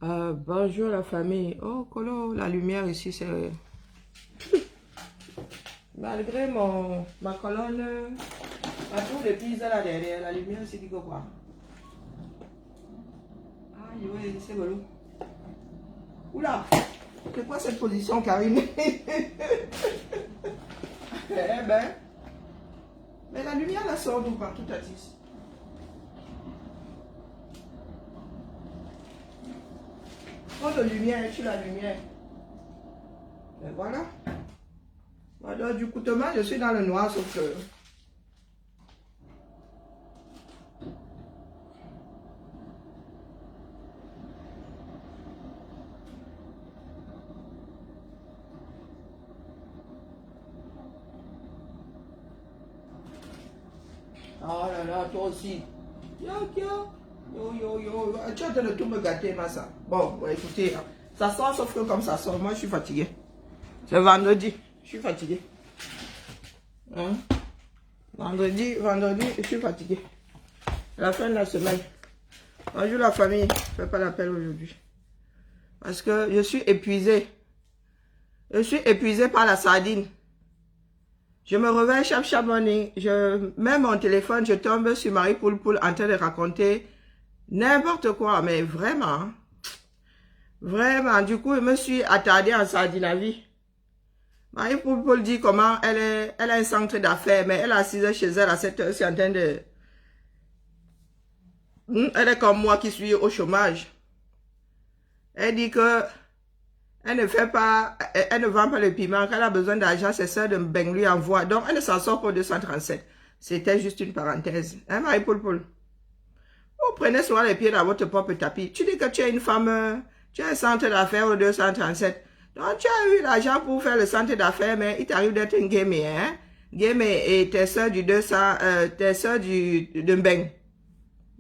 Bonjour la famille. Oh, Colo, la lumière ici, c'est... Malgré ma colonne, ma tour de pizza là derrière, la lumière ici dit que quoi? Ah, oui, c'est bon. Oula, c'est quoi cette position, Karine? Eh ben, mais la lumière la sort d'où partout à 10. Prends de lumière, tu la lumière. Et voilà. Voilà, du coup, Thomas, je suis dans le noir, sauf que... Oh là là, toi aussi. Yo, yo. Yo, yo, yo. Tu es en train de tout me gâter, Massa. Bon, écoutez, hein, ça sort, sauf que comme ça sort, moi, je suis fatigué. C'est vendredi, je suis fatigué. Hein? Vendredi, je suis fatigué. La fin de la semaine. Bonjour la famille, je ne fais pas l'appel aujourd'hui. Parce que je suis épuisé. Je suis épuisé par la sardine. Je me réveille chaque morning, je mets mon téléphone, je tombe sur Marie Poulpoul en train de raconter n'importe quoi, mais vraiment, vraiment, du coup, je me suis attardée en Sardinavie. Marie Poulpoul dit comment elle a un centre d'affaires, mais elle est assise chez elle à 7 heures, c'est en train de... Elle est comme moi qui suis au chômage. Elle dit que elle ne fait pas, elle ne vend pas le piment, qu'elle a besoin d'argent, c'est ça de Mbeng lui envoie. Donc, elle ne s'en sort pour 237. C'était juste une parenthèse. Hein, Marie Poulpoul? Vous prenez souvent les pieds dans votre propre tapis. Tu dis que tu es une femme, tu as un centre d'affaires au 237. Donc, tu as eu l'argent pour faire le centre d'affaires, mais il t'arrive d'être une gamer, hein? Gamer et tes soeurs du 200, tes soeurs de Mbeng.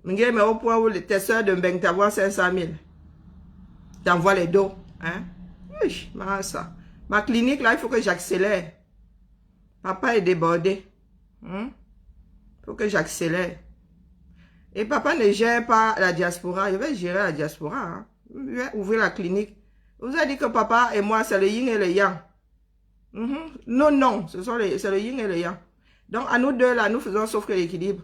Gamer au point où tes soeurs de Mbeng t'envoient 500 000. T'envoies les dos, hein? Oui, ça. Ma clinique, là, il faut que j'accélère. Papa est débordé. Il faut que j'accélère. Et papa ne gère pas la diaspora. Je vais gérer la diaspora. Hein. Je vais ouvrir la clinique. Vous avez dit que papa et moi, c'est le yin et le yang. Non, non, c'est le yin et le yang. Donc, à nous deux, là, nous faisons sauf que l'équilibre.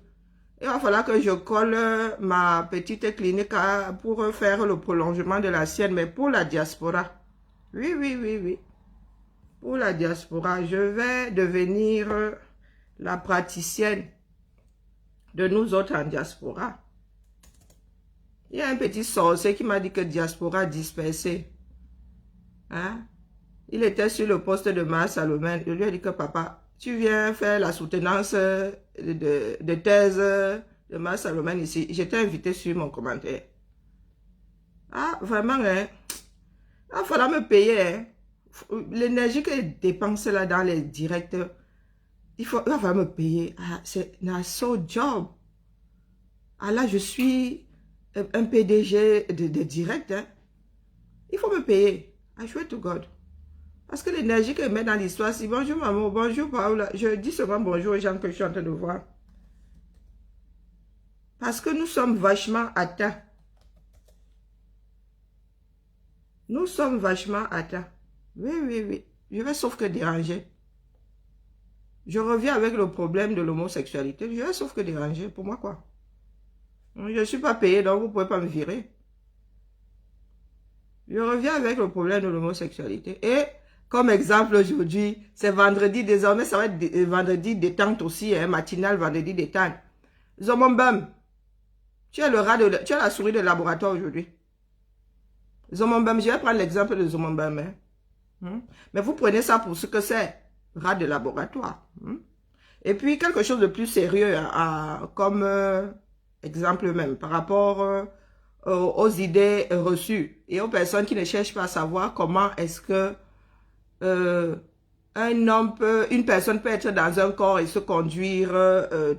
Il va falloir que je colle ma petite clinique pour faire le prolongement de la sienne, mais pour la diaspora. Oui, oui, oui, oui. Pour la diaspora, je vais devenir la praticienne de nous autres en diaspora. Il y a un petit sorcier qui m'a dit que diaspora dispersée. Hein? Il était sur le poste de Mère Salomon. Je lui ai dit que papa, tu viens faire la soutenance de thèse de Mère Salomon ici. J'étais invité sur mon commentaire. Ah, vraiment, hein? Il faudra me payer, hein? L'énergie que je dépense là dans les directs, il va me payer. Ah, c'est un so job. Ah là, je suis un PDG de direct. Hein. Il faut me payer. I swear to God. Parce que l'énergie que je mets dans l'histoire, c'est bonjour maman, bonjour Paola. Je dis souvent bonjour aux gens que je suis en train de voir. Parce que nous sommes vachement atteints. Nous sommes vachement atteints. Oui, oui, oui. Je vais sauf que déranger. Je reviens avec le problème de l'homosexualité. Je vais sauf que déranger. Pour moi, quoi? Je ne suis pas payé, donc vous ne pouvez pas me virer. Je reviens avec le problème de l'homosexualité. Et comme exemple aujourd'hui, c'est vendredi, désormais ça va être vendredi détente aussi, hein, matinal, vendredi détente. Zomombam, tu es tu es la souris de laboratoire aujourd'hui. Zomombam, je vais prendre l'exemple de Zomombam. Hein. Mais vous prenez ça pour ce que c'est, rat de laboratoire. Et puis quelque chose de plus sérieux, comme exemple même, par rapport aux idées reçues et aux personnes qui ne cherchent pas à savoir comment est-ce que une personne peut être dans un corps et se conduire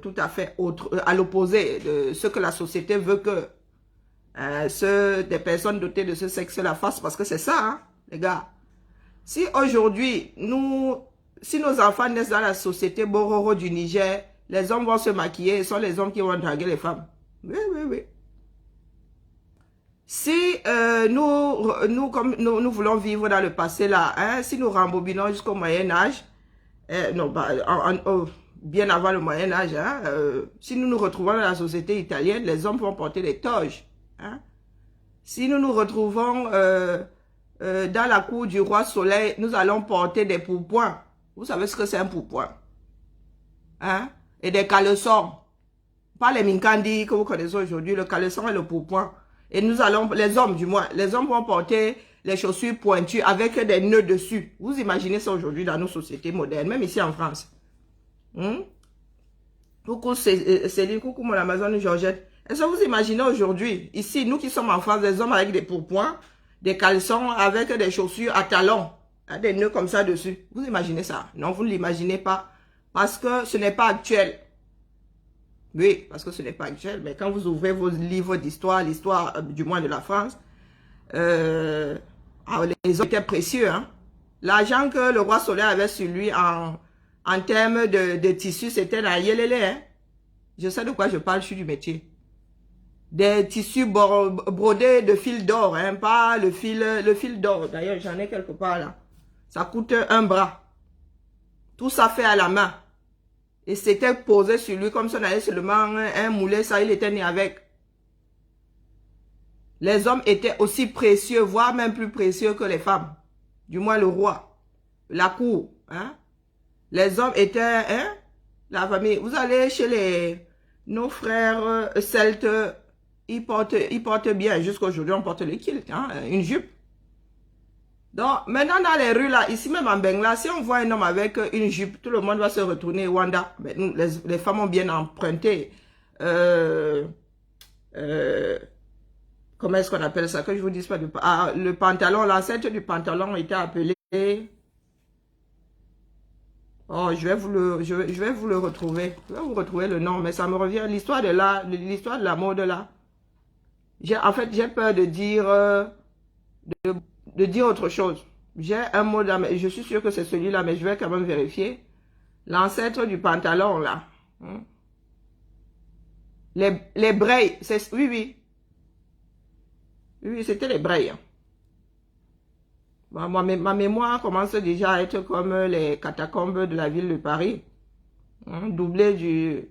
tout à fait à l'opposé de ce que la société veut que des personnes dotées de ce sexe-là fassent, parce que c'est ça, hein, les gars. Si aujourd'hui, si nos enfants naissent dans la société Bororo du Niger, les hommes vont se maquiller, ce sont les hommes qui vont draguer les femmes. Oui, oui, oui. Si comme nous voulons vivre dans le passé là, hein, si nous rembobinons jusqu'au Moyen-Âge, non, bah, bien avant le Moyen-Âge, hein, si nous nous retrouvons dans la société italienne, les hommes vont porter des toges. Hein. Si nous nous retrouvons dans la cour du roi Soleil, nous allons porter des pourpoints. Vous savez ce que c'est un pourpoint? Hein? Et des caleçons. Pas les minkandi que vous connaissez aujourd'hui, le caleçon et le pourpoint. Et nous allons, les hommes du moins, les hommes vont porter les chaussures pointues avec des nœuds dessus. Vous imaginez ça aujourd'hui dans nos sociétés modernes, même ici en France. Coucou Céline, coucou mon Amazon Georgette. Est-ce que vous imaginez aujourd'hui, ici, nous qui sommes en France, des hommes avec des pourpoints, des caleçons avec des chaussures à talons, des nœuds comme ça dessus. Vous imaginez ça? Non, vous ne l'imaginez pas. Parce que ce n'est pas actuel. Oui, parce que ce n'est pas actuel. Mais quand vous ouvrez vos livres d'histoire, l'histoire du moins de la France, les hommes étaient précieux. Hein? L'argent que le roi Soleil avait sur lui en termes de tissu, c'était la yélélé. Hein? Je sais de quoi je parle, je suis du métier. Des tissus brodés de fil d'or, hein? Pas le fil d'or. D'ailleurs, j'en ai quelque part là. Ça coûte un bras. Tout ça fait à la main. Et c'était posé sur lui comme si on avait seulement un moulet, ça il était né avec. Les hommes étaient aussi précieux, voire même plus précieux que les femmes. Du moins le roi, la cour. Hein? Les hommes étaient, hein, la famille. Vous allez chez nos frères celtes, ils portent bien. Jusqu'à aujourd'hui, on porte le kilt, hein, une jupe. Donc, maintenant, dans les rues, là, ici même en Bengla, si on voit un homme avec une jupe, tout le monde va se retourner Wanda. Mais nous, les femmes ont bien emprunté. Comment est-ce qu'on appelle ça? Que je vous dise pas. Le pantalon, l'ancêtre du pantalon était appelé... Oh, je vais vous le retrouver. Je vais vous retrouver le nom, mais ça me revient. L'histoire de la mode, là. En fait, j'ai peur de dire... de dire autre chose. J'ai un mot là, mais je suis sûr que c'est celui-là, mais je vais quand même vérifier. L'ancêtre du pantalon, là. Les breilles, oui, oui. Oui, c'était les breilles. Bon, ma mémoire commence déjà à être comme les catacombes de la ville de Paris. Doublé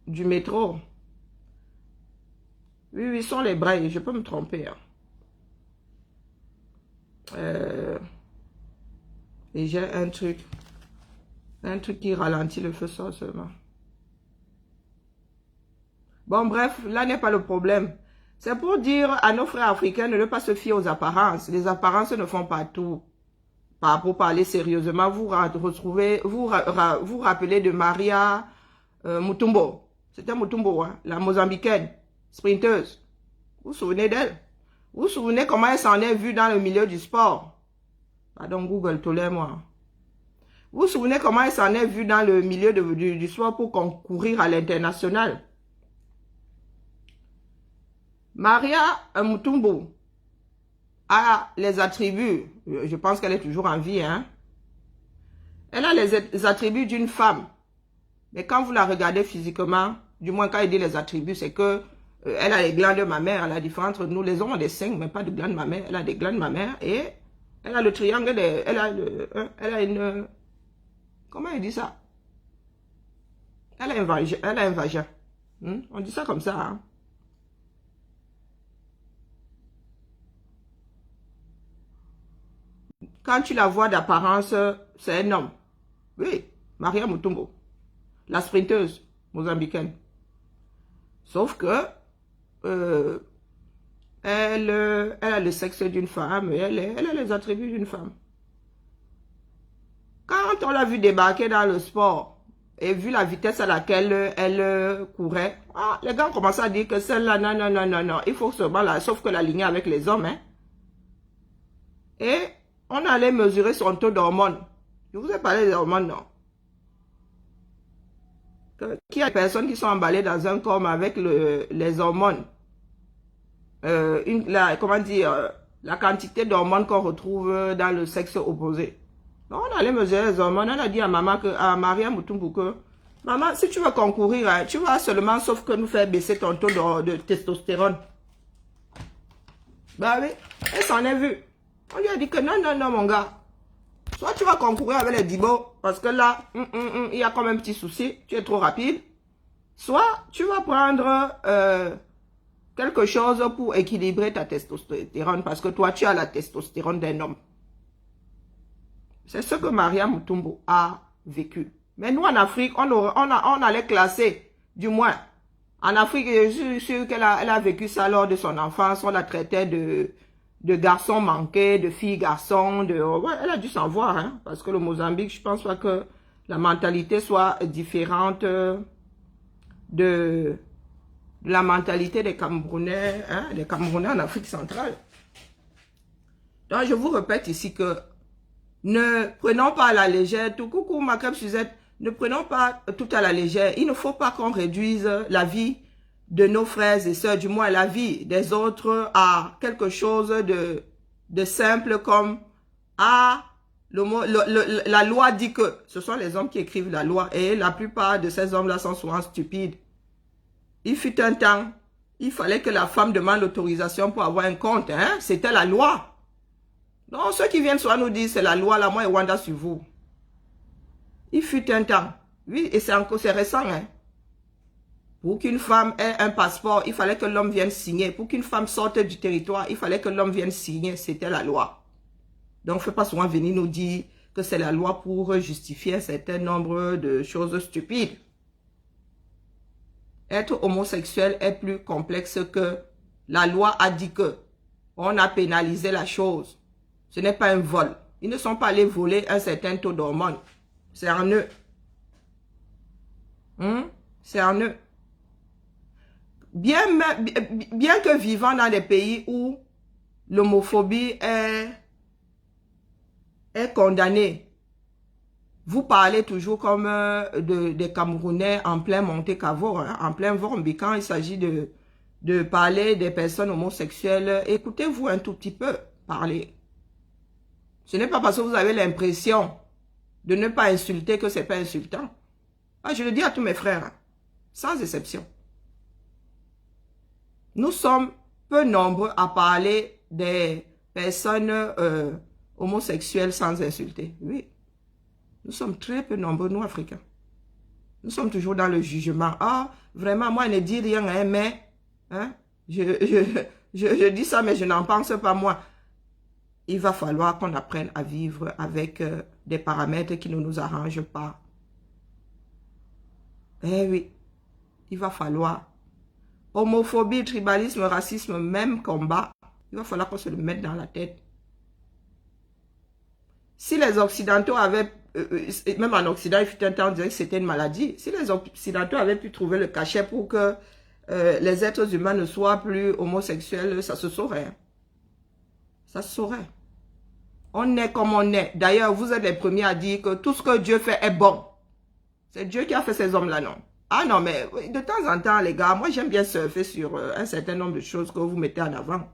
du métro. Oui, oui, sont les breilles, je peux me tromper. Hein. Et j'ai un truc qui ralentit le feu ça seulement. Bon, bref, là n'est pas le problème. C'est pour dire à nos frères africains de ne pas se fier aux apparences. Les apparences ne font pas tout. Pour parler sérieusement, vous rappelez de Maria Mutombo. C'était Mutombo, hein, la Mozambicaine, sprinteuse. Vous vous souvenez d'elle? Vous vous souvenez comment elle s'en est vue dans le milieu du sport? Pardon, Google, tolère-moi. Vous vous souvenez comment elle s'en est vue dans le milieu du sport pour concourir à l'international? Maria Mutombo a les attributs, je pense qu'elle est toujours en vie, hein? Elle a les attributs d'une femme. Mais quand vous la regardez physiquement, du moins quand elle dit les attributs, c'est que elle a les glandes mammaires, à la différence entre nous, les hommes ont des seins, mais pas de glandes mammaires. Elle a des glandes mammaires et elle a le triangle, elle a une... Comment elle dit ça? Elle a un vagin. On dit ça comme ça, hein? Quand tu la vois d'apparence, c'est un homme. Oui, Maria Mutombo, la sprinteuse mozambicaine. Sauf que elle a le sexe d'une femme et elle a les attributs d'une femme. Quand on l'a vu débarquer dans le sport et vu la vitesse à laquelle elle courait, les gars ont commencé à dire que celle-là, non, il faut seulement la, sauf que la lignée avec les hommes. Hein. Et on allait mesurer son taux d'hormones. Je vous ai parlé des hormones, non? Qu'il y a des personnes qui sont emballées dans un corps avec les hormones. Comment dire, la quantité d'hormones qu'on retrouve dans le sexe opposé. Donc, on allait mesurer les hormones. On a dit à maman à Maria Mutombo que Maman, si tu veux concourir, hein, tu vas seulement, sauf que nous faire baisser ton taux de testostérone. Bah oui, elle s'en est vue. On lui a dit que non, non, non, mon gars. Soit tu vas concourir avec les Dibos, parce que là, il y a quand même un petit souci, tu es trop rapide. Soit tu vas prendre quelque chose pour équilibrer ta testostérone, parce que toi, tu as la testostérone d'un homme. C'est ce que Maria Mutombo a vécu. Mais nous, en Afrique, on allait classer, du moins. En Afrique, je suis sûr qu'elle a vécu ça lors de son enfance. On la traitait de garçon manqué, de fille garçon. Ouais, elle a dû s'en voir, hein, parce que le Mozambique, je pense pas que la mentalité soit différente de la mentalité des Camerounais, hein, des Camerounais en Afrique centrale. Donc, je vous répète ici que ne prenons pas à la légère, tout coucou Macab Suzette, ne prenons pas tout à la légère. Il ne faut pas qu'on réduise la vie de nos frères et sœurs, du moins la vie des autres, à quelque chose de simple comme la loi dit que ce sont les hommes qui écrivent la loi et la plupart de ces hommes-là sont souvent stupides. Il fut un temps, il fallait que la femme demande l'autorisation pour avoir un compte, hein? C'était la loi. Donc, ceux qui viennent soit nous dire c'est la loi, là, moi et Wanda sur vous. Il fut un temps. Oui, et c'est récent, hein. Pour qu'une femme ait un passeport, il fallait que l'homme vienne signer. Pour qu'une femme sorte du territoire, il fallait que l'homme vienne signer. C'était la loi. Donc, il ne faut pas souvent venir nous dire que c'est la loi pour justifier un certain nombre de choses stupides. Être homosexuel est plus complexe que la loi a dit que on a pénalisé la chose. Ce n'est pas un vol. Ils ne sont pas allés voler un certain taux d'hormones. C'est en eux. C'est en eux. Bien que vivant dans des pays où l'homophobie est condamnée, vous parlez toujours comme des Camerounais en plein Monte-Cavo, hein, en plein Vormbi. Quand il s'agit de parler des personnes homosexuelles, écoutez-vous un tout petit peu parler. Ce n'est pas parce que vous avez l'impression de ne pas insulter que ce n'est pas insultant. Ah, je le dis à tous mes frères, hein, sans exception. Nous sommes peu nombreux à parler des personnes homosexuelles sans insulter. Oui. Nous sommes très peu nombreux, nous, Africains. Nous sommes toujours dans le jugement. Ah, vraiment, moi, je ne dis rien, hein, mais... Hein, je dis ça, mais je n'en pense pas, moi. Il va falloir qu'on apprenne à vivre avec des paramètres qui ne nous arrangent pas. Eh oui, il va falloir. Homophobie, tribalisme, racisme, même combat. Il va falloir qu'on se le mette dans la tête. Si les Occidentaux avaient, même en Occident, il fut un temps, on dirait que c'était une maladie. Si les Occidentaux avaient pu trouver le cachet pour que les êtres humains ne soient plus homosexuels, ça se saurait. Ça se saurait. On est comme on est. D'ailleurs, vous êtes les premiers à dire que tout ce que Dieu fait est bon. C'est Dieu qui a fait ces hommes-là, non? Ah non, mais de temps en temps, les gars, moi j'aime bien surfer sur un certain nombre de choses que vous mettez en avant.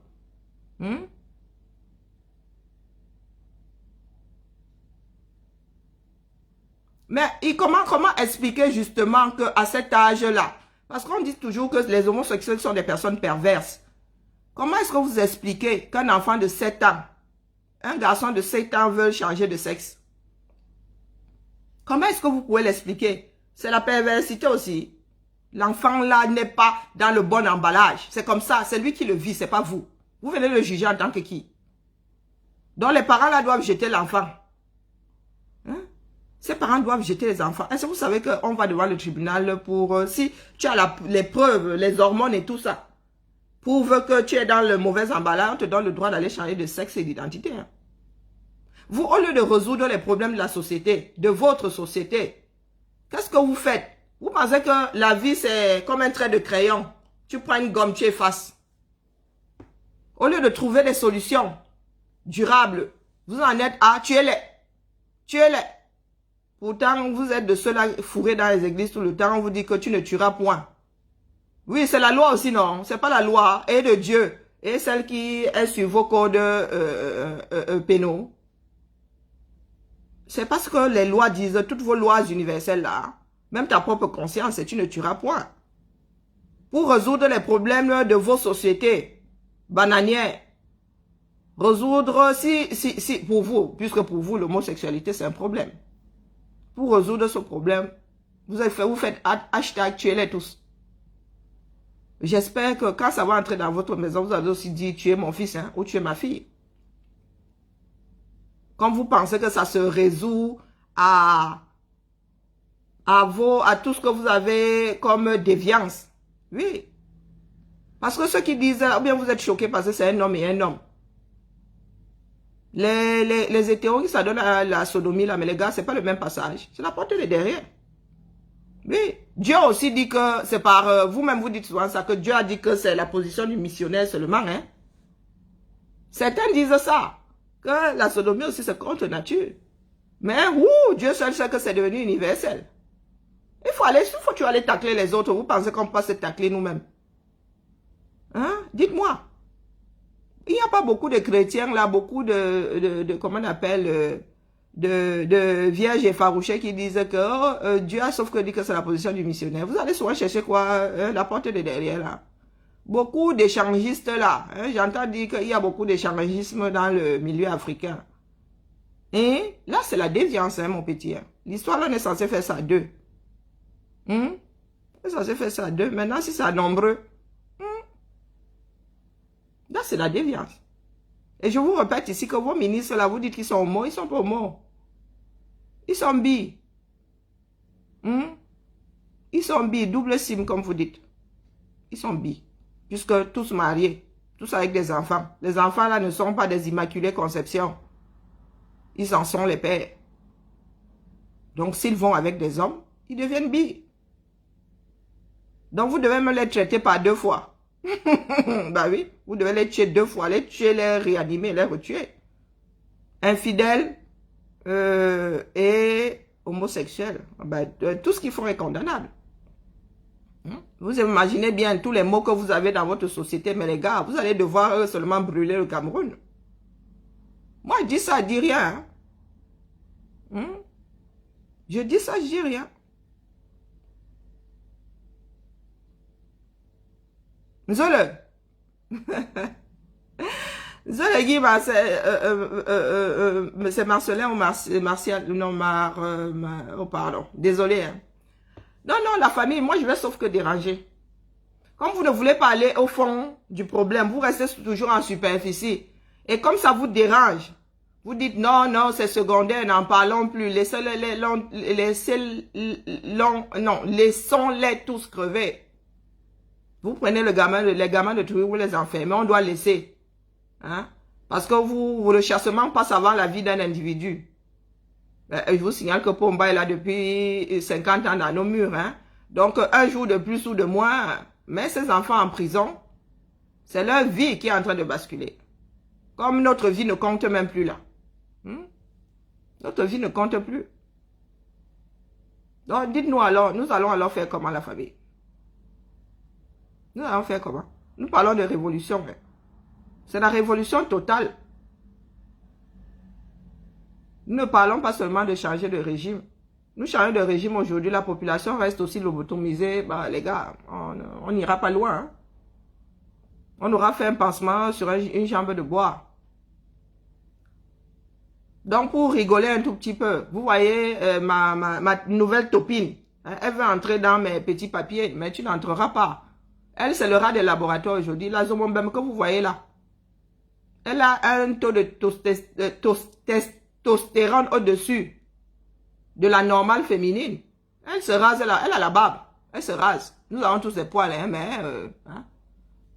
Mais comment expliquer justement qu'à cet âge-là, parce qu'on dit toujours que les homosexuels sont des personnes perverses. Comment est-ce que vous expliquez qu'un enfant de 7 ans, un garçon de 7 ans veut changer de sexe? Comment est-ce que vous pouvez l'expliquer? C'est la perversité aussi. L'enfant là n'est pas dans le bon emballage. C'est comme ça, c'est lui qui le vit, c'est pas vous. Vous venez le juger en tant que qui? Donc les parents là doivent jeter l'enfant. Ces parents doivent jeter les enfants. Est-ce que vous savez qu'on va devant le tribunal pour... si tu as les preuves, les hormones et tout ça, prouve que tu es dans le mauvais emballage, on te donne le droit d'aller changer de sexe et d'identité. Hein. Vous, au lieu de résoudre les problèmes de la société, de votre société, qu'est-ce que vous faites? Vous pensez que la vie, c'est comme un trait de crayon. Tu prends une gomme, tu effaces. Au lieu de trouver des solutions durables, vous en êtes à tuer-les. Tuez-les. Pourtant, vous êtes de ceux-là fourrés dans les églises tout le temps. On vous dit que tu ne tueras point. Oui, c'est la loi aussi, non? C'est pas la loi et de Dieu. Et celle qui est sur vos codes pénaux. C'est parce que les lois disent, toutes vos lois universelles là, même ta propre conscience, et tu ne tueras point. Pour résoudre les problèmes de vos sociétés bananières, résoudre, pour vous, puisque pour vous, l'homosexualité, c'est un problème. Pour résoudre ce problème, vous faites hashtag tuez-les tous. J'espère que quand ça va entrer dans votre maison, vous allez aussi dire tuez mon fils hein, ou tuez ma fille. Quand vous pensez que ça se résout à tout ce que vous avez comme déviance. Oui. Parce que ceux qui disent, ou bien vous êtes choqués parce que c'est un homme et un homme. Les hétéros qui s'adonnent à la sodomie, là, mais les gars, c'est pas le même passage. C'est la porte de derrière. Oui. Dieu aussi dit que c'est par... vous-même, vous dites souvent ça, que Dieu a dit que c'est la position du missionnaire seulement. Hein? Certains disent ça. Que la sodomie aussi, c'est contre nature. Mais, Dieu seul sait que c'est devenu universel. Il faut tu aller tacler les autres. Vous pensez qu'on peut pas se tacler nous-mêmes? Hein? Dites-moi. Il n'y a pas beaucoup de chrétiens là, beaucoup comment on appelle, de vierges effarouchées qui disent que Dieu a sauf que dit que c'est la position du missionnaire. Vous allez souvent chercher quoi? La porte de derrière là. Beaucoup d'échangistes là. Hein? J'entends dire qu'il y a beaucoup d'échangisme dans le milieu africain. Et là, c'est la déviance, hein, mon petit. Hein? L'histoire là, on est censé faire ça à deux. On est censé faire ça à deux. Maintenant, si c'est à nombreux, là, c'est la déviance. Et je vous répète ici que vos ministres, là, vous dites qu'ils sont homo, ils sont pas homo. Ils sont bi. Ils sont bi, double sim, comme vous dites. Ils sont bi. Puisque tous mariés, tous avec des enfants. Les enfants, là, ne sont pas des immaculées conceptions. Ils en sont les pères. Donc, s'ils vont avec des hommes, ils deviennent bi. Donc, vous devez me les traiter par deux fois. Bah oui, vous devez les tuer deux fois, les tuer, les réanimer, les retuer. Infidèles et homosexuels. Bah, tout ce qu'ils font est condamnable. Vous imaginez bien tous les mots que vous avez dans votre société, mais les gars, vous allez devoir seulement brûler le Cameroun. Moi, je dis ça, je dis rien. Je dis ça, je dis rien. Zole. Zole Guy, c'est Marcelin ou Martial, non, oh pardon, désolé. Hein. Non, la famille, moi je vais sauf que déranger. Comme vous ne voulez pas aller au fond du problème, vous restez toujours en superficie. Et comme ça vous dérange, vous dites non, c'est secondaire, n'en parlons plus, laissons-les tous crever. Vous prenez les gamins de Trouille, vous les enfermez, on doit laisser. Hein? Parce que le chassement passe avant la vie d'un individu. Je vous signale que Pomba est là depuis 50 ans dans nos murs. Hein? Donc, un jour de plus ou de moins, mais ces enfants en prison, c'est leur vie qui est en train de basculer. Comme notre vie ne compte même plus là. Notre vie ne compte plus. Donc, dites-nous alors, nous allons alors faire comment la famille? Nous allons faire comment? Nous parlons de révolution. Hein? C'est la révolution totale. Nous ne parlons pas seulement de changer de régime. Nous changeons de régime aujourd'hui, la population reste aussi lobotomisée. Bah, les gars, on n'ira pas loin. Hein? On aura fait un pansement sur une jambe de bois. Donc, pour rigoler un tout petit peu, vous voyez ma nouvelle topine. Hein, elle veut entrer dans mes petits papiers, mais tu n'entreras pas. Elle, c'est le rat des laboratoires aujourd'hui. La Zomombem que vous voyez là. Elle a un taux de testostérone au-dessus de la normale féminine. Elle se rase, elle a la barbe. Elle se rase. Nous avons tous des poils, hein, mais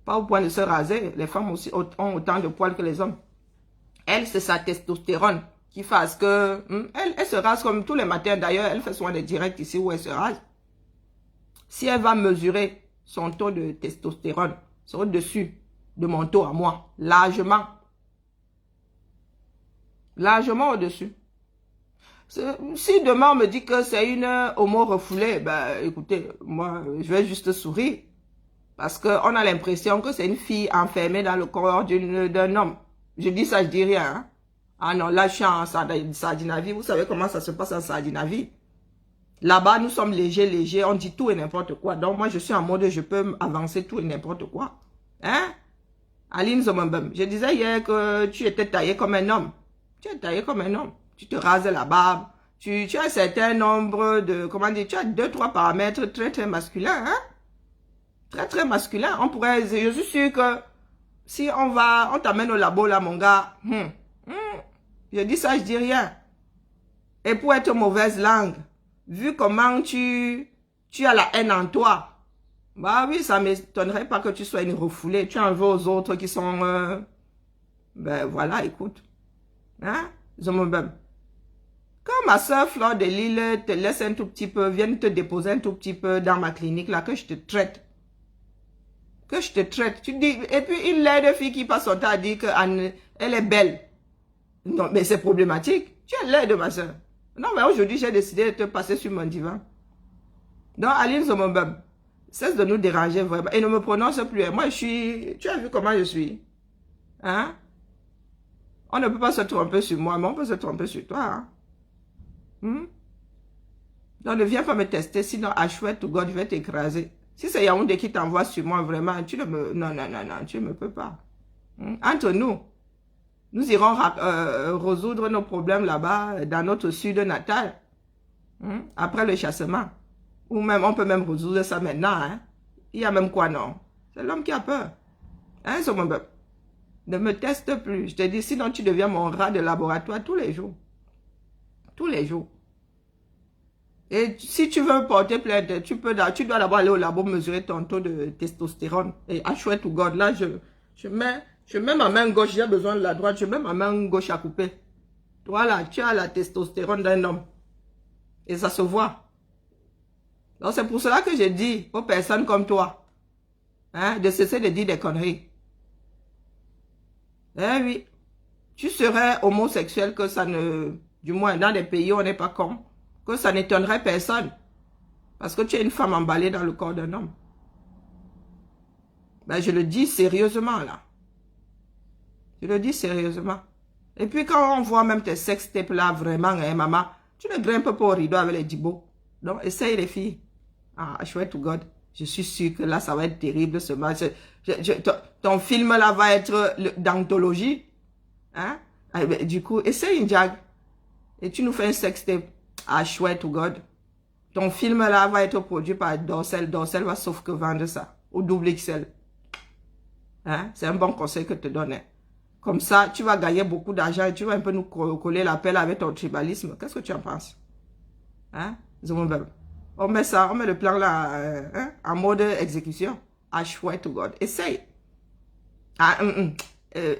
pas au point de se raser. Les femmes aussi ont autant de poils que les hommes. Elle, c'est sa testostérone qui fasse que... elle se rase comme tous les matins. D'ailleurs, elle fait souvent des directs ici où elle se rase. Si elle va mesurer son taux de testostérone, c'est au-dessus de mon taux à moi. Largement. Largement au-dessus. Si demain on me dit que c'est une homo refoulée, ben écoutez, moi je vais juste sourire. Parce qu'on a l'impression que c'est une fille enfermée dans le corps d'un homme. Je dis ça, je dis rien. Hein? Ah non, là je suis en Sardinavie. Vous savez comment ça se passe en Sardinavie? Là-bas, nous sommes légers, on dit tout et n'importe quoi. Donc, moi, je suis en mode, je peux avancer tout et n'importe quoi. Hein? Aline Zomombem, je disais hier que tu étais taillé comme un homme. Tu es taillé comme un homme. Tu te rases la barbe. Tu as un certain nombre de, comment dire, tu as 2-3 paramètres très, très masculins. Hein? Très, très masculins. On pourrait, je suis sûr que si on t'amène au labo là, mon gars, je dis ça, je dis rien. Et pour être mauvaise langue, vu comment tu as la haine en toi, bah oui, ça ne m'étonnerait pas que tu sois une refoulée. Tu en veux aux autres qui sont... ben voilà, écoute. Hein? Zomobem. Quand ma soeur Fleur de Lille te laisse un tout petit peu, vienne te déposer un tout petit peu dans ma clinique, là, que je te traite. Que je te traite. Tu dis, et puis une laide fille qui passe son temps à dire qu'elle est belle. Non, mais c'est problématique. Tu es laide, ma soeur. Non, mais aujourd'hui, j'ai décidé de te passer sur mon divan. Donc, Aline Zomobem. Cesse de nous déranger vraiment. Et ne me prononce plus. Moi, je suis... Tu as vu comment je suis? Hein? On ne peut pas se tromper sur moi, mais on peut se tromper sur toi. Hein? Donc, ne viens pas me tester. Sinon, à chouette ou God, je vais t'écraser. Si c'est Yaoundé qui t'envoie sur moi, vraiment, tu ne me... Non, tu ne me peux pas. Entre nous, nous irons résoudre nos problèmes là-bas, dans notre sud natal. Après le chassement. Ou même, on peut même résoudre ça maintenant. Hein? Il y a même quoi, non? C'est l'homme qui a peur. Hein, ne me teste plus. Je te dis, sinon tu deviens mon rat de laboratoire tous les jours. Tous les jours. Et si tu veux porter plainte, tu dois d'abord aller au labo mesurer ton taux de testostérone. Et à chouette ou God, là, je mets ma main gauche, j'ai besoin de la droite, je mets ma main gauche à couper. Toi là, tu as la testostérone d'un homme. Et ça se voit. Donc, c'est pour cela que j'ai dit aux personnes comme toi, hein, de cesser de dire des conneries. Eh oui, tu serais homosexuel que ça ne... Du moins, dans des pays où on n'est pas con, que ça n'étonnerait personne. Parce que tu es une femme emballée dans le corps d'un homme. Ben, je le dis sérieusement, là. Je le dis sérieusement. Et puis, quand on voit même tes sextapes là, vraiment, hein, maman, tu ne grimpes pas au rideau avec les dibos. Donc, essaye les filles. Ah, chouette to God. Je suis sûr que là, ça va être terrible ce match. Ton film là va être d'anthologie. Hein? Du coup, essaye une jag. Et tu nous fais un sextape. Ah, chouette to God. Ton film là va être produit par Dorsel. Dorsel va sauf que vendre ça. Au double XL. Hein? C'est un bon conseil que je te donne. Hein? Comme ça, tu vas gagner beaucoup d'argent et tu vas un peu nous coller la pelle avec ton tribalisme. Qu'est-ce que tu en penses? Hein? On met ça, on met le plan là en mode exécution. Ah, chouette to God. Essaye. Ah,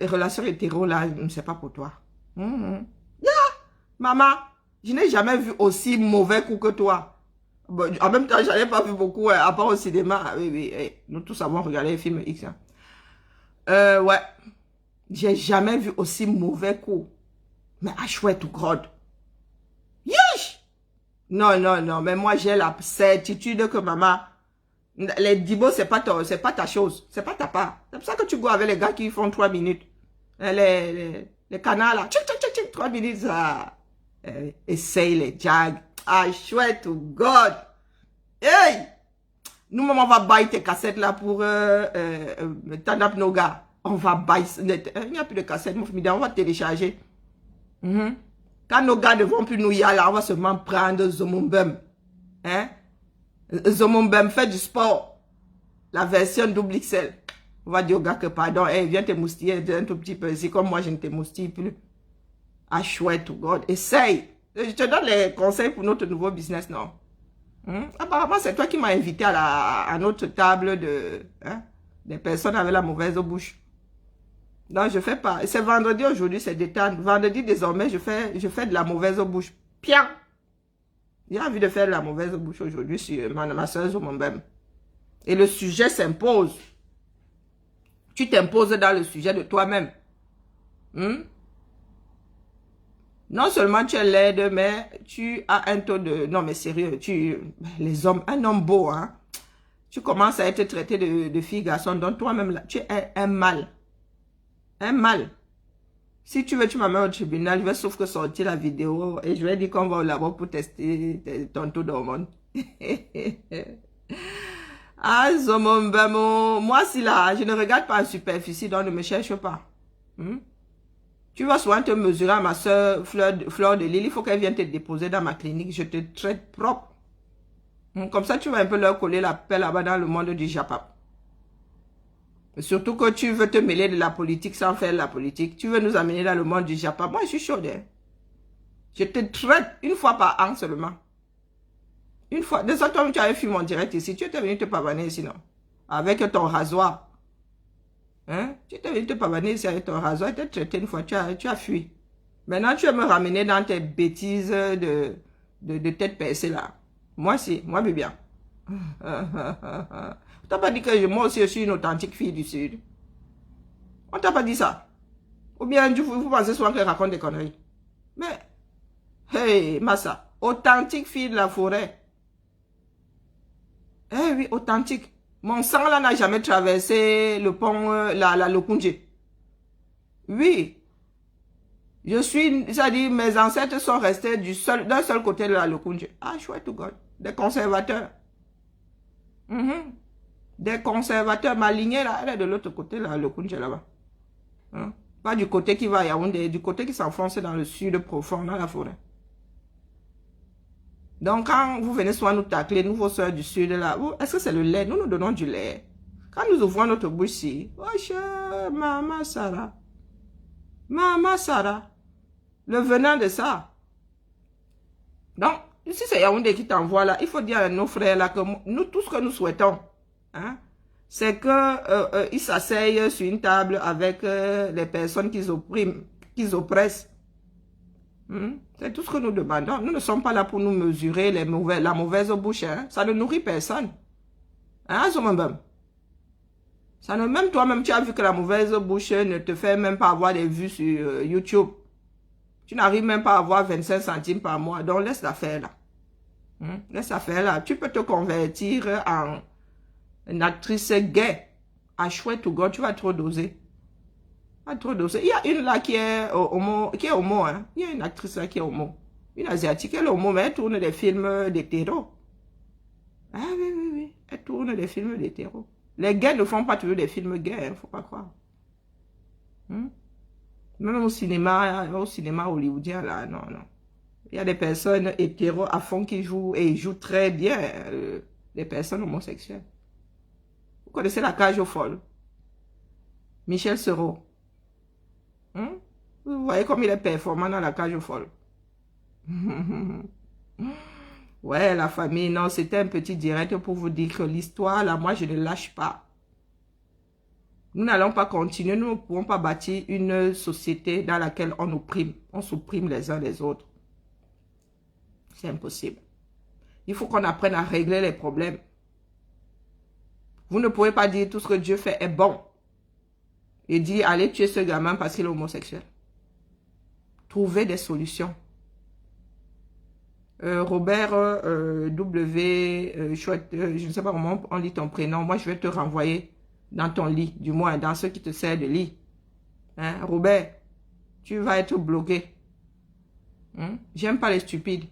relation hétéro là, c'est pas pour toi. Maman, je n'ai jamais vu aussi mauvais coup que toi. Bon, en même temps, j'en ai pas vu beaucoup, à part au cinéma. Oui, nous tous avons regardé les films X. Hein. Ouais. J'ai jamais vu aussi mauvais coup. Mais ah, chouette to God. Yeesh! Non, mais moi j'ai la certitude que maman, les dibos c'est pas ta chose, c'est pas ta part. C'est pour ça que tu go avec les gars qui font 3 minutes. Les canards là, 3 minutes ça. Essaye les jags. Ah, chouette to God. Hey! Nous, maman, on va bailler tes cassettes là pour Tandap Noga. On va bailler. Il n'y a plus de cassettes, mon fils, on va télécharger. Quand nos gars ne vont plus nous y aller, on va seulement prendre Zomombem. Hein? Zomombem, fait du sport. La version double XL. On va dire au gars que pardon, hey, viens te moustiller un tout petit peu ici, comme moi je ne te moustille plus. Ah, chouette to God. Essaye. Je te donne les conseils pour notre nouveau business, non? Apparemment, c'est toi qui m'as invité à notre table des personnes avec la mauvaise bouche. Non, je fais pas. C'est vendredi aujourd'hui, c'est détente. Vendredi, désormais, je fais de la mauvaise bouche. Pian! J'ai envie de faire de la mauvaise bouche aujourd'hui sur ma soeur Zomombem. Et le sujet s'impose. Tu t'imposes dans le sujet de toi-même. Non seulement tu es laide, mais tu as un taux de... Non, mais sérieux, les hommes, un homme beau, hein. Tu commences à être traité de fille garçon, donc toi-même, là, tu es un mâle. Un mâle. Si tu veux, tu m'amènes au tribunal, je vais sauf que sortir la vidéo et je vais dire qu'on va au labo pour tester ton taux d'hormones. Ah, Zomombamo, moi si là, je ne regarde pas en superficie, donc ne me cherche pas. Hmm? Tu vas souvent te mesurer à ma soeur Fleur de Lille, il faut qu'elle vienne te déposer dans ma clinique, je te traite propre. Comme ça, tu vas un peu leur coller la paix là-bas dans le monde du Japon. Surtout que tu veux te mêler de la politique sans faire la politique. Tu veux nous amener dans le monde du Japon. Moi, je suis chaude. Hein? Je te traite une fois par an seulement. Une fois. De ça, toi, tu avais filmé en direct ici. Tu étais venu te pavaner ici, non? Avec ton rasoir. Hein? Tu étais venu te pavaner ici avec ton rasoir. Tu t'es traité une fois. Tu as fui. Maintenant, tu veux me ramener dans tes bêtises de tête percée là. Moi, si. Moi, bien. On t'a pas dit que moi aussi je suis une authentique fille du Sud. On t'a pas dit ça. Ou bien vous pensez souvent qu'elle raconte des conneries. Mais, hey, Massa, authentique fille de la forêt. Eh oui, authentique. Mon sang là n'a jamais traversé le pont, le Kunje. Oui. Je suis, c'est-à-dire mes ancêtres sont restés d'un seul côté de la Lokunje. Ah, chouette to God. Des conservateurs. Des conservateurs. Ma lignée là, elle est de l'autre côté là, le Kunje là-bas. Hein? Pas du côté qui va à Yaoundé, du côté qui s'enfonce dans le sud profond, dans la forêt. Donc quand vous venez souvent nous tacler, nous vos soeurs du sud là, est-ce que c'est le lait? Nous nous donnons du lait. Quand nous ouvrons notre bouche ici, wesh, Maman Sarah. Maman Sarah. Le venin de ça. Donc, si c'est Yaoundé qui t'envoie là, il faut dire à nos frères là que nous, tout ce que nous souhaitons, hein, c'est qu'ils s'asseyent sur une table avec les personnes qu'ils oppriment, qu'ils oppressent. C'est tout ce que nous demandons. Nous ne sommes pas là pour nous mesurer la mauvaise bouche. Hein. Ça ne nourrit personne. Hein, ça ne, même toi-même, tu as vu que la mauvaise bouche ne te fait même pas avoir des vues sur YouTube. Tu n'arrives même pas à avoir 25 centimes par mois. Donc, laisse l'affaire là. Laisse l'affaire là. Tu peux te convertir en une actrice gay. À chouette to God, tu vas trop doser. Pas trop doser. Il y a une là qui est homo, hein. Il y a une actrice là qui est homo. Une asiatique, elle est homo, mais elle tourne des films d'hétéro. Ah oui. Elle tourne des films d'hétéro. Les gays ne font pas toujours des films gays, hein, faut pas croire. Même au cinéma hollywoodien, là, non. Il y a des personnes hétéros à fond qui jouent, et ils jouent très bien, les personnes homosexuelles. Vous connaissez La Cage aux folles? Michel Serrault. Vous voyez comme il est performant dans La Cage aux folles. Ouais, la famille, non, c'était un petit direct pour vous dire que l'histoire, là, moi, je ne lâche pas. Nous n'allons pas continuer, nous ne pouvons pas bâtir une société dans laquelle on supprime les uns les autres. C'est impossible. Il faut qu'on apprenne à régler les problèmes. Vous ne pouvez pas dire tout ce que Dieu fait est bon. Et dire, allez tuer ce gamin parce qu'il est homosexuel. Trouvez des solutions. Robert je ne sais pas comment on lit ton prénom. Moi, je vais te renvoyer dans ton lit, du moins dans ce qui te sert de lit. Hein, Robert, tu vas être bloqué. J'aime pas les stupides.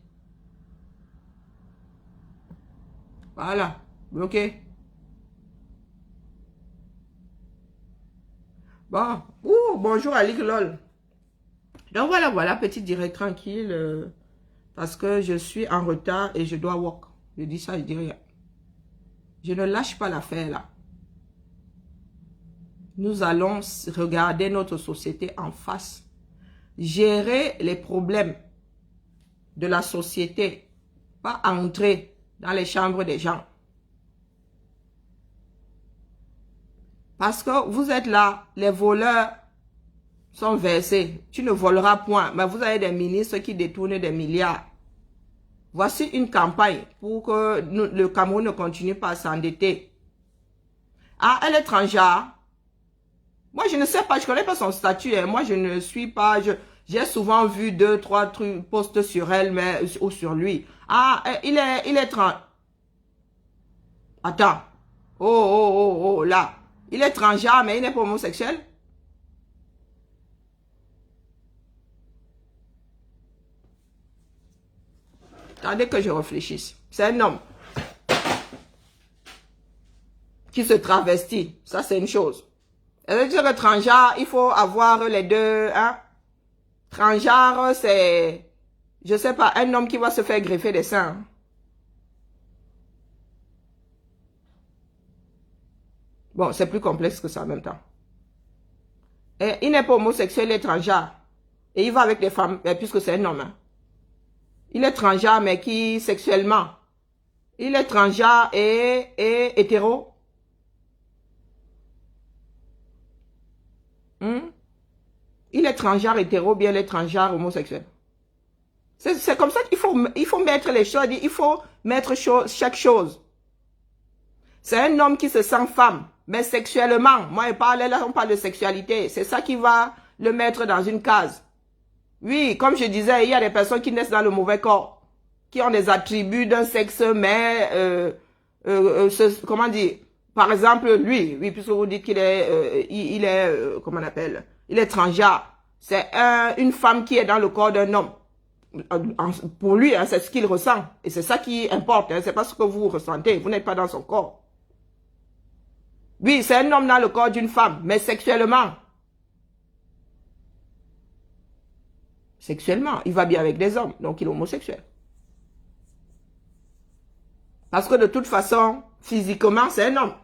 Voilà, bloqué. Bon, bonjour Ali Lol. Donc voilà, petit direct tranquille. Parce que je suis en retard et je dois work. Je dis ça, je dis rien. Je ne lâche pas l'affaire là. Nous allons regarder notre société en face. Gérer les problèmes de la société. Pas entrer dans les chambres des gens. Parce que vous êtes là, les voleurs sont versés. Tu ne voleras point. Mais vous avez des ministres qui détournent des milliards. Voici une campagne pour que le Cameroun ne continue pas à s'endetter. Ah, elle est étrangère. Moi, je ne sais pas, je ne connais pas son statut. Hein. Moi, je ne suis pas... J'ai souvent vu 2, 3 trucs, posts sur elle ou sur lui. Ah, il est étranger. Attends. Oh, là. Il est étranger, mais il n'est pas homosexuel. Attendez que je réfléchisse. C'est un homme qui se travestit. Ça, c'est une chose. C'est-à-dire que transgenre, il faut avoir les deux. Hein? Transgenre, c'est, je sais pas, un homme qui va se faire greffer des seins. Bon, c'est plus complexe que ça en même temps. Et il n'est pas homosexuel, il est transgenre. Et il va avec des femmes, puisque c'est un homme. Hein. Il est transgenre, mais qui, sexuellement, il est transgenre et hétéro. Il est transgenre hétéro, bien il est transgenre homosexuel. C'est comme ça qu'il faut mettre les choses, il faut mettre chaque chose. C'est un homme qui se sent femme, mais sexuellement. Moi, on parle de sexualité. C'est ça qui va le mettre dans une case. Oui, comme je disais, il y a des personnes qui naissent dans le mauvais corps, qui ont des attributs d'un sexe, mais, comment dire, par exemple, lui, oui, puisque vous dites qu'il est, comment on appelle, il est transgenre. C'est une femme qui est dans le corps d'un homme. Pour lui, hein, c'est ce qu'il ressent. Et c'est ça qui importe. Hein, c'est pas ce que vous ressentez. Vous n'êtes pas dans son corps. Oui, c'est un homme dans le corps d'une femme, mais sexuellement. Sexuellement, il va bien avec des hommes, donc il est homosexuel. Parce que de toute façon, physiquement, c'est un homme.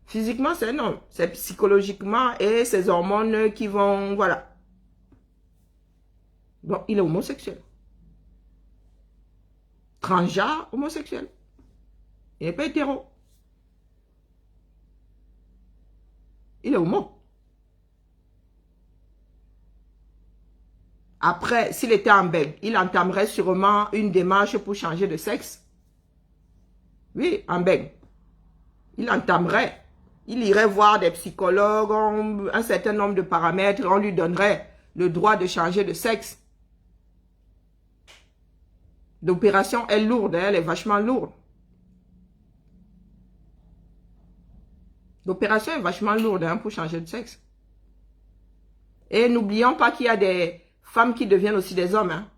Physiquement, c'est un homme. C'est psychologiquement et ses hormones qui vont, voilà. Donc, il est homosexuel. Transgenre, homosexuel. Il n'est pas hétéro. Il est homo. Après, s'il était en bègue, il entamerait sûrement une démarche pour changer de sexe. Oui, en bègue. Il entamerait. Il irait voir des psychologues, un certain nombre de paramètres, on lui donnerait le droit de changer de sexe. L'opération est lourde, elle est vachement lourde. L'opération est vachement lourde pour changer de sexe. Et n'oublions pas qu'il y a des femmes qui deviennent aussi des hommes. Hein.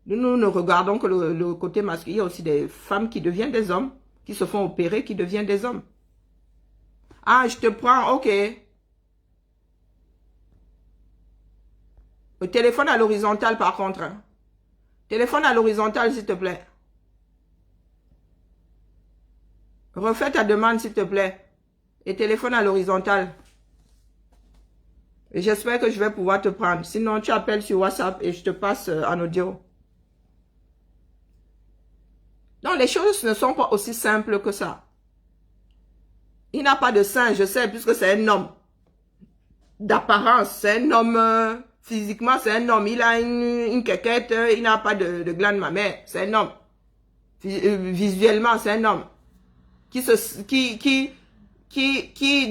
Nous ne regardons que le côté masculin. Il y a aussi des femmes qui deviennent des hommes, qui se font opérer, qui deviennent des hommes. Ah, je te prends, ok. Le téléphone à l'horizontale par contre. Hein. Téléphone à l'horizontale s'il te plaît. Refais ta demande s'il te plaît. Et téléphone à l'horizontale. Et j'espère que je vais pouvoir te prendre. Sinon, tu appelles sur WhatsApp et je te passe en audio. Non, les choses ne sont pas aussi simples que ça. Il n'a pas de sein, je sais, puisque c'est un homme. D'apparence, c'est un homme, physiquement, c'est un homme. Il a une quéquette, il n'a pas de glande mammaire. C'est un homme. Visuellement, c'est un homme. Qui,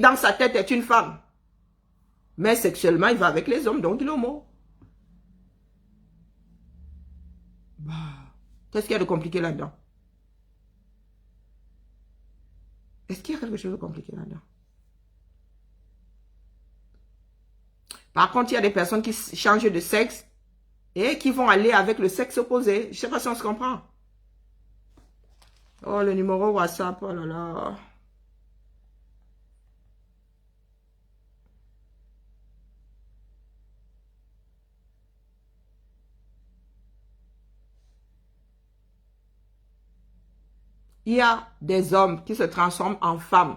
dans sa tête, est une femme. Mais sexuellement, il va avec les hommes, donc il est homo. Qu'est-ce qu'il y a de compliqué là-dedans? Est-ce qu'il y a quelque chose de compliqué là-dedans? Par contre, il y a des personnes qui changent de sexe et qui vont aller avec le sexe opposé. Je ne sais pas si on se comprend. Oh, le numéro WhatsApp, oh là là. Il y a des hommes qui se transforment en femmes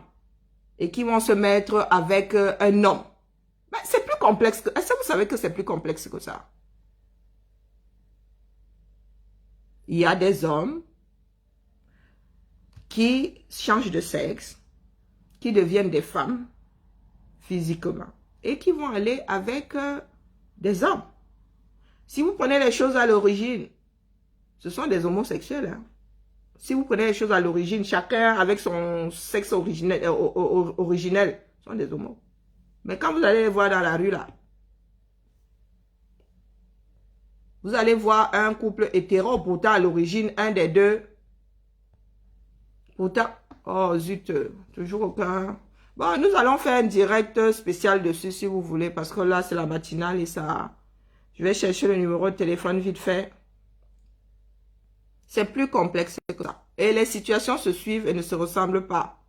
et qui vont se mettre avec un homme. C'est plus complexe. Est-ce que vous savez que c'est plus complexe que ça? Il y a des hommes qui changent de sexe, qui deviennent des femmes physiquement et qui vont aller avec des hommes. Si vous prenez les choses à l'origine, ce sont des homosexuels. Hein? Si vous prenez les choses à l'origine, chacun avec son sexe originel, sont des homos. Mais quand vous allez les voir dans la rue, là, vous allez voir un couple hétéro, pourtant à l'origine, un des deux. Pourtant, oh zut, toujours aucun. Bon, nous allons faire un direct spécial dessus si vous voulez, parce que là, c'est la matinale et ça... Je vais chercher le numéro de téléphone vite fait. C'est plus complexe que ça. Et les situations se suivent et ne se ressemblent pas.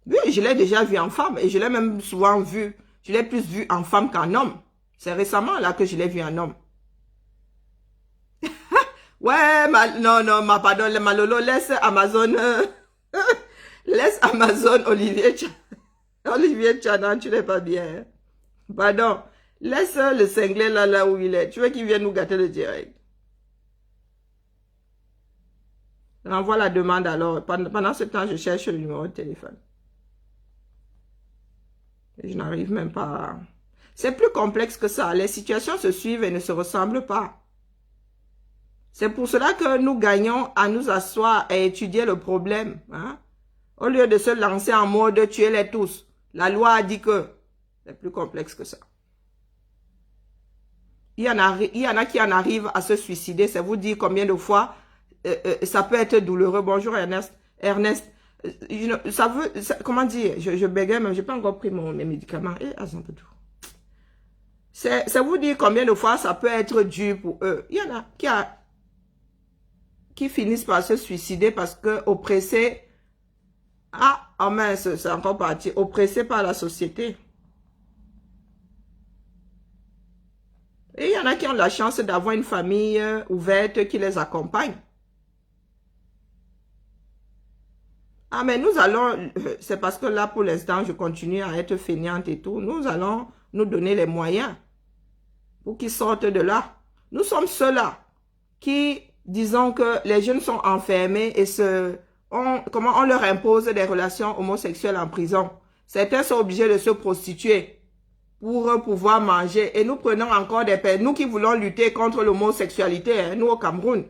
Oui, je l'ai déjà vu en femme et je l'ai même souvent vu. Je l'ai plus vu en femme qu'en homme. C'est récemment là que je l'ai vu en homme. Ouais, non, non, pardon, ma Lolo, laisse Amazon, laisse Amazon, Olivier, Olivier Tchanan, tu n'es pas bien. Pardon, laisse le cinglé là où il est. Tu veux qu'il vienne nous gâter le direct. Renvoie la demande alors. Pendant ce temps, je cherche le numéro de téléphone. Et je n'arrive même pas à... C'est plus complexe que ça. Les situations se suivent et ne se ressemblent pas. C'est pour cela que nous gagnons à nous asseoir et étudier le problème. Hein? Au lieu de se lancer en mode tuez-les tous. La loi a dit que c'est plus complexe que ça. Il y en a qui en arrivent à se suicider. C'est vous dire combien de fois ça peut être douloureux. Bonjour Ernest. Ernest, ça veut, comment dire, je bégaye même, je n'ai pas encore pris mes médicaments. Et un peu tout. C'est vous dire combien de fois ça peut être dur pour eux. Il y en a qui finissent par se suicider parce que oppressés, oh mince, c'est encore parti, oppressés par la société. Et il y en a qui ont la chance d'avoir une famille ouverte qui les accompagne. Ah, mais nous allons, c'est parce que là, pour l'instant, je continue à être fainéante et tout. Nous allons nous donner les moyens pour qu'ils sortent de là. Nous sommes ceux-là qui, disons que les jeunes sont enfermés et comment on leur impose des relations homosexuelles en prison. Certains sont obligés de se prostituer pour pouvoir manger. Et nous prenons encore des personnes, nous qui voulons lutter contre l'homosexualité, hein, nous au Cameroun,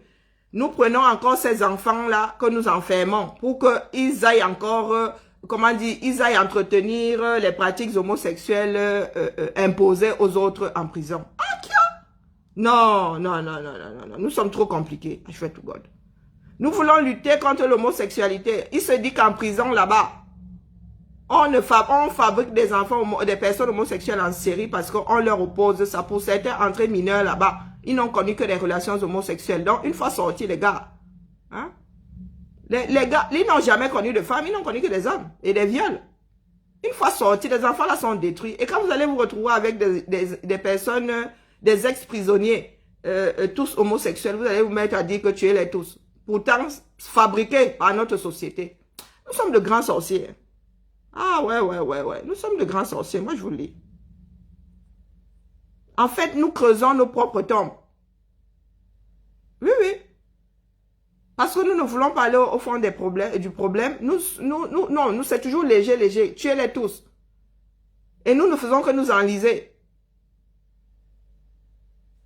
nous prenons encore ces enfants-là que nous enfermons pour qu'ils aillent encore, comment dire, ils aillent entretenir les pratiques homosexuelles imposées aux autres en prison. Ah, qui a? Non, non, non, non, non, non, nous sommes trop compliqués. Je fais tout God. Nous voulons lutter contre l'homosexualité. Il se dit qu'en prison là-bas, on fabrique des enfants, des personnes homosexuelles en série parce qu'on leur oppose ça. Pour certains entrées mineurs là-bas, ils n'ont connu que des relations homosexuelles. Donc, une fois sortis, les gars, hein, les gars, ils n'ont jamais connu de femmes, ils n'ont connu que des hommes et des viols. Une fois sortis, les enfants là sont détruits. Et quand vous allez vous retrouver avec des personnes, des ex-prisonniers, tous homosexuels, vous allez vous mettre à dire que tu es les tous. Pourtant, fabriqués par notre société. Nous sommes de grands sorciers. Ah ouais, ouais, ouais, ouais. Nous sommes de grands sorciers, moi je vous le dis. En fait, nous creusons nos propres tombes. Oui, oui. Parce que nous ne voulons pas aller au fond des problèmes, du problème. Non, c'est toujours léger, léger. Tuez-les tous. Et nous ne faisons que nous enliser.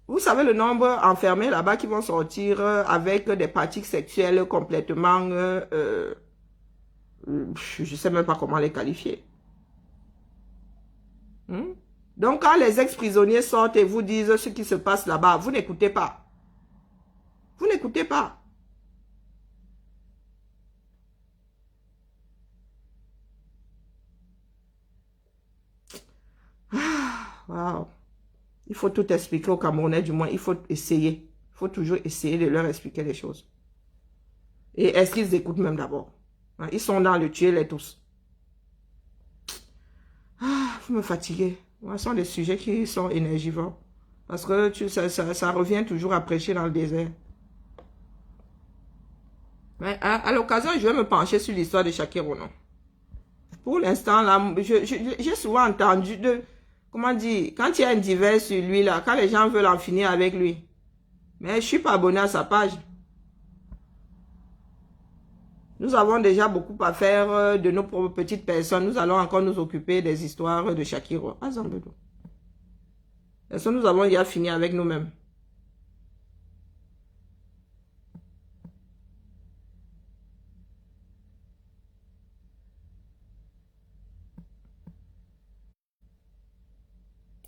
Vous savez le nombre enfermés là-bas qui vont sortir avec des pratiques sexuelles complètement... je ne sais même pas comment les qualifier. Donc, quand les ex-prisonniers sortent et vous disent ce qui se passe là-bas, vous n'écoutez pas. Vous n'écoutez pas. Wow. Il faut tout expliquer aux Camerounais, du moins, il faut essayer. Il faut toujours essayer de leur expliquer les choses. Et est-ce qu'ils écoutent même d'abord? Ils sont dans le tuer les tous. Vous me fatiguez. Ce sont des sujets qui sont énergivores. Parce que ça revient toujours à prêcher dans le désert. Mais à l'occasion, je vais me pencher sur l'histoire de Shakira, non? Pour l'instant, là, j'ai souvent entendu comment dire, quand il y a un divers sur lui, là, quand les gens veulent en finir avec lui. Mais je ne suis pas abonné à sa page. Nous avons déjà beaucoup à faire de nos propres petites personnes. Nous allons encore nous occuper des histoires de Shakira. Ah, Zambedo. Est-ce que nous avons déjà fini avec nous-mêmes?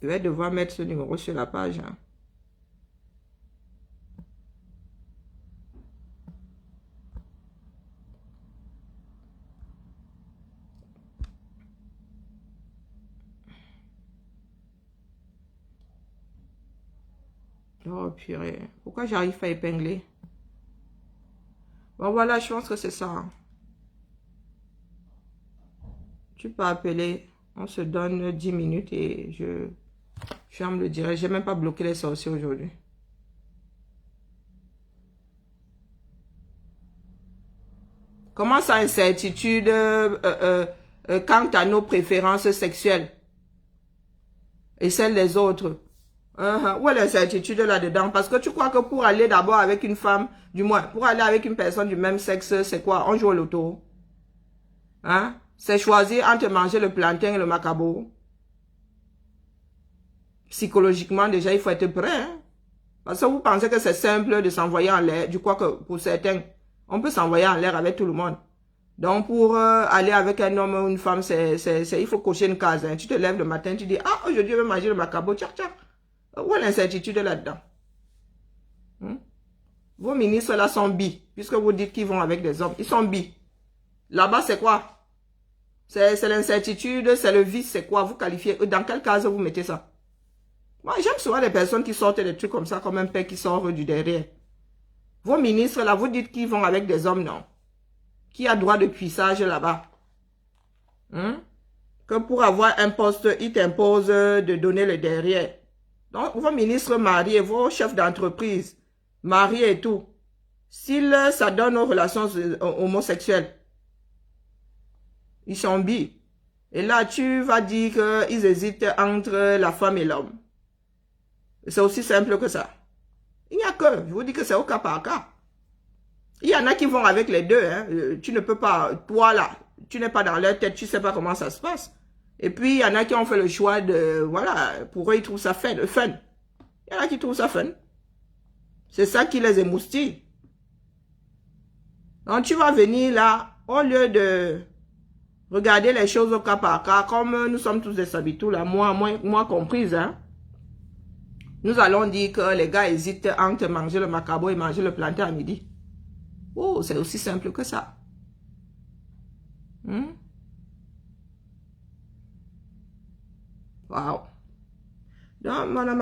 Je vais devoir mettre ce numéro sur la page. Hein. Oh purée, pourquoi j'arrive pas à épingler? Bon voilà, je pense que c'est ça. Hein. Tu peux appeler, on se donne 10 minutes et je ferme le direct. J'ai même pas bloqué les sorciers aujourd'hui. Comment ça, incertitude quant à nos préférences sexuelles et celles des autres? Où est l'incertitude là-dedans? Parce que tu crois que pour aller d'abord avec une femme, du moins, pour aller avec une personne du même sexe, c'est quoi? On joue au loto. Hein? C'est choisir entre manger le plantain et le macabo. Psychologiquement, déjà, il faut être prêt. Hein? Parce que vous pensez que c'est simple de s'envoyer en l'air. Je crois que pour certains, on peut s'envoyer en l'air avec tout le monde. Donc, pour aller avec un homme ou une femme, il faut cocher une case. Hein. Tu te lèves le matin, tu dis, ah, aujourd'hui, je vais manger le macabo. Tchac, tchac. Où est l'incertitude là-dedans? Vos ministres là sont bi, puisque vous dites qu'ils vont avec des hommes. Ils sont bi. Là-bas, c'est quoi? C'est l'incertitude, c'est le vice, c'est quoi? Vous qualifiez, dans quelle case vous mettez ça? Moi, j'aime souvent les personnes qui sortent des trucs comme ça, comme un père qui sort du derrière. Vos ministres là, vous dites qu'ils vont avec des hommes, non? Qui a droit de cuissage là-bas? Que pour avoir un poste, ils t'imposent de donner le derrière. Donc, vos ministres mariés, vos chefs d'entreprise, mariés et tout, s'ils s'adonnent aux relations homosexuelles, ils sont bi. Et là, tu vas dire qu'ils hésitent entre la femme et l'homme. C'est aussi simple que ça. Il n'y a que, je vous dis que c'est au cas par cas. Il y en a qui vont avec les deux. Hein. Tu ne peux pas, toi là, tu n'es pas dans leur tête, tu ne sais pas comment ça se passe. Et puis, il y en a qui ont fait le choix de, voilà, pour eux, ils trouvent ça fun. Il y en a qui trouvent ça fun. C'est ça qui les émoustille. Donc, tu vas venir là, au lieu de regarder les choses au cas par cas, comme nous sommes tous des sabitous là, moi comprise, hein. Nous allons dire que les gars hésitent entre manger le macabo et manger le plantain à midi. Oh, c'est aussi simple que ça. Wow. Donc, mon